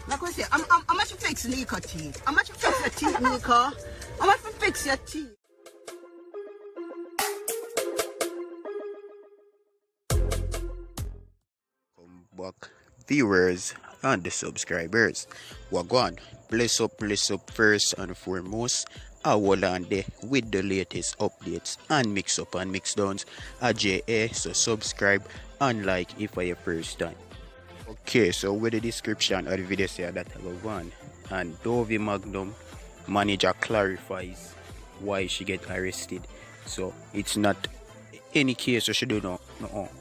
Like I say, I'm going to fix Neko teeth. I'm going to fix your teeth, Neko. I'm going to fix your teeth. Come back, viewers and the subscribers. Wagwan, bless up first and foremost. I will on there with the latest updates and mix up and mix downs. AJA, so subscribe and like if for your first time. Okay, so with the description of the video say that I go on, and Dovey Magnum manager clarifies why she get arrested. So it's not any case so she do no,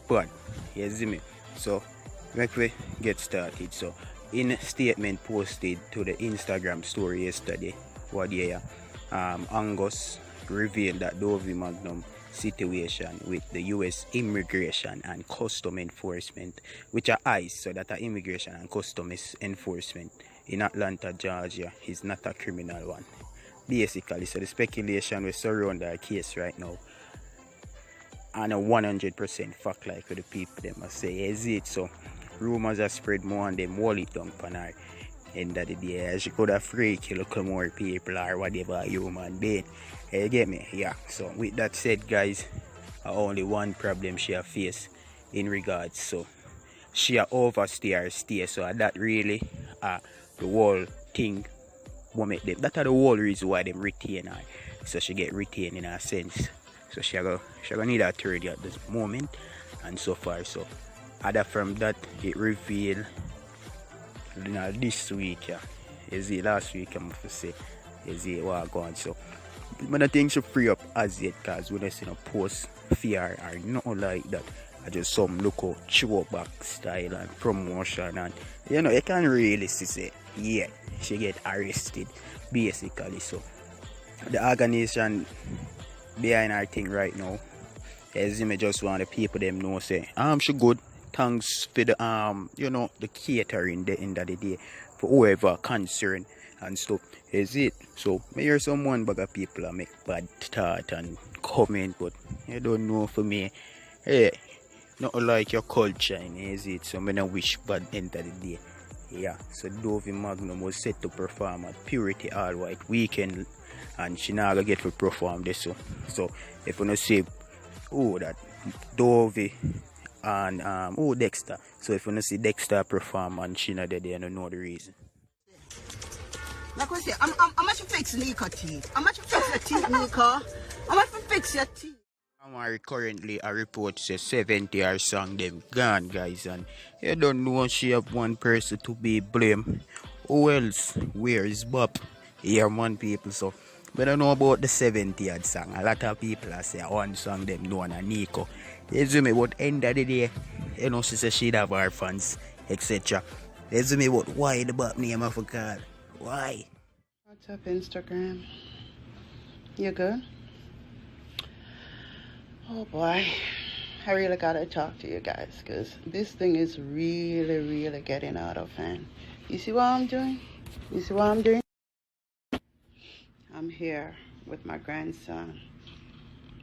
but you see me. So make we get started. So in a statement posted to the Instagram story yesterday, Angus revealed that Dovey Magnum situation with the US Immigration and Custom Enforcement, which are ICE, so that are Immigration and Customs Enforcement in Atlanta, Georgia, is not a criminal one. Basically, so the speculation will surround the case right now, and a 100% fact like the people them must say, is it? So rumors are spread more and them wall it down on her. End of the day, she could have freak a little more people or whatever human being. You get me? Yeah. So with that said, guys, only one problem she have faced in regards. So she a overstay her stay. So that really the whole thing will make them. That are the whole reason why them retain her. So she get retained in a sense. So she gonna need a third at this moment and so far. So other from that it revealed this week, yeah. Is it last week I'm to say is it what going so but I think she free up as yet because when I see no post fear or nothing like that. I just some look out show back style and promotion and you know you can really see yeah she get arrested basically. So the organization behind her thing right now is me just want the people them know say she good. Thanks for the you know the catering the end of the day for whoever concerned and stuff. Is it? So I hear someone bag of people make bad thought and comment, but you don't know for me. Hey, not like your culture, is it? So I don't wish bad end of the day. Yeah. So Dovey Magnum was set to perform at Purity All White weekend, and she now gonna get to perform this. So if you say that Dovey and Dexter. So if you see Dexter perform and she not there, I don't know the reason. Like I say, I'm going to fix Neko teeth. I'm going to fix your teeth, Neko. I'm going to fix your teeth. Amari currently a report says 70 her song them gone, guys, and you don't know she have one person to be blamed. Who else? Where is Bop? Here one people so. But I don't know about the 70th song. A lot of people are saying one song them know and Neko. You see me, but end of the day, you know, she says she'd have her fans, etc. You see me, but why the Bop name of a call? Why? What's up, Instagram? You good? Oh boy, I really gotta talk to you guys because this thing is really getting out of hand. You see what I'm doing? You see what I'm doing? I'm here with my grandson.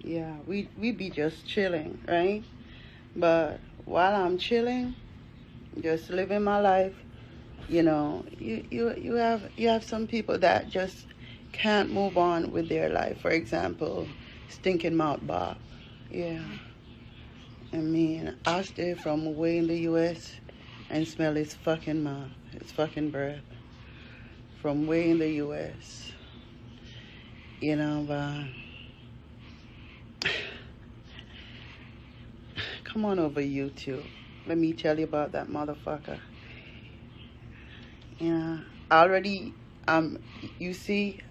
Yeah, we be just chilling, right? But while I'm chilling, just living my life, you know, you have some people that just can't move on with their life. For example, Stinking Mouth Bob. Yeah. I mean, I stay from way in the US and smell his fucking mouth, his fucking breath. From way in the US. You know, but come on over YouTube. Let me tell you about that motherfucker. Yeah, already, you see,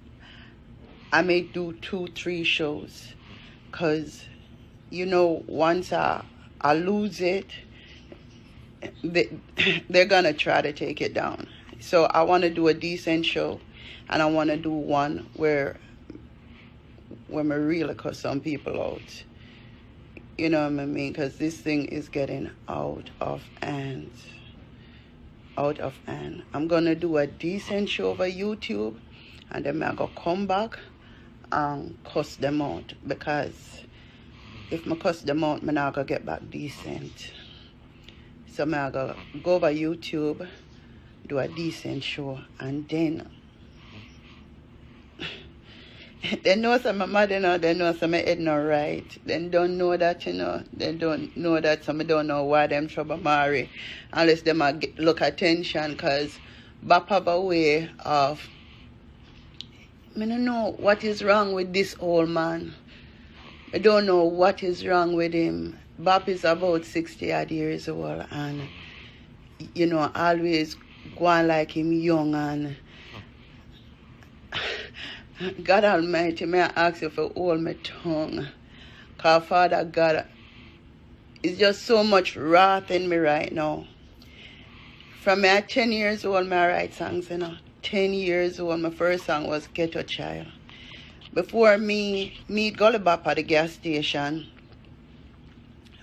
I may do 2-3 shows, cause, you know, once I lose it, they're gonna try to take it down. So I want to do a decent show, and I want to do one where we really cut some people out. You know what I mean? Because this thing is getting out of hand. Out of hand. I'm going to do a decent show over YouTube, and then I'm going to come back and cuss them out. Because if I cuss them out, I'm not going to get back decent. So I'm going to go over YouTube do a decent show, and then they know some of my mother, you know, they know some of my head not right. They don't know that, you know, they don't know that, some don't know why them trouble Amari unless them look attention, because Bop have a way of, I don't know what is wrong with this old man. I don't know what is wrong with him. Bop is about 60 odd years old, and you know, always going like him young, and God Almighty, may I ask you for hold my tongue. Because Father God, it's just so much wrath in me right now. From me at 10 years old, I write songs, you know. 10 years old, my first song was Ghetto Child. Before me meet Gully Bop at the gas station,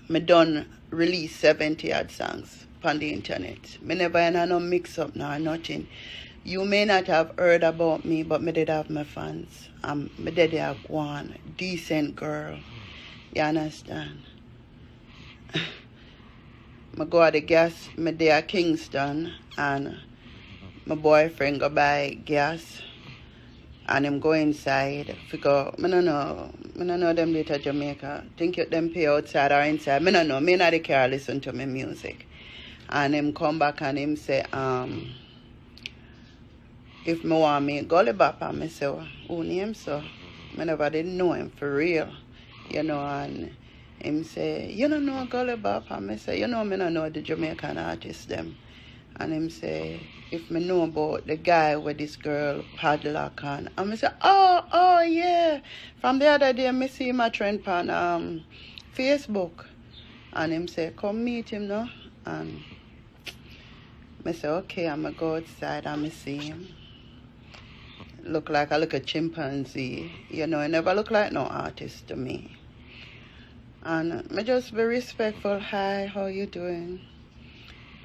me done release 70 odd songs on the internet. Me never had no mix up nor nothing. You may not have heard about me, but me did have my fans. Me did have one decent girl. You understand? I go at the gas, me there at Kingston, and my boyfriend go buy gas, and him go inside. Figure, I don't know them later Jamaica. Think you them pay outside or inside. I don't know. Me not the car listen to my music. And him come back and him say, if me want me Gully Bop, and me say, who name so? I never didn't know him for real, you know, and him say, you don't know Gully Bop? And me say, you know, me don't know the Jamaican artists them. And him say, if me know about the guy with this girl padlock on. And me say, oh yeah. From the other day, me see my trend on Facebook. And him say, come meet him now. And me say, okay, I'm going to go outside and me see him. Look like a little chimpanzee. You know, he never look like no artist to me. And me just be respectful. Hi, how you doing?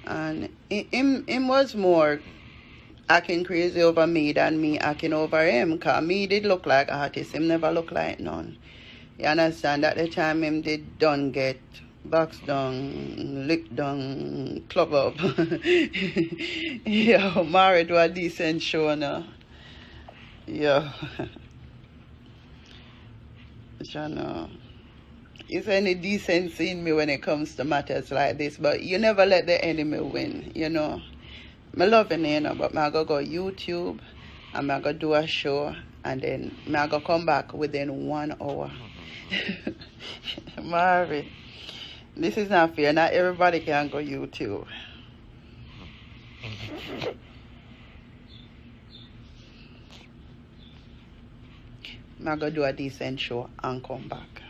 And him was more acting crazy over me than me acting over him. Because me did look like artist. Him never look like none. You understand? At the time, him did done get box down, lick down, club up. Yeah, married to a decent show now. Yeah. You know, is any decency in me when it comes to matters like this, but you never let the enemy win, you know. I love it, you know, but I'm going to go YouTube, and I'm going to do a show, and then I'm going to come back within 1 hour. Amari, this is not fair. Not everybody can go YouTube. I'm going to do a decent show and come back.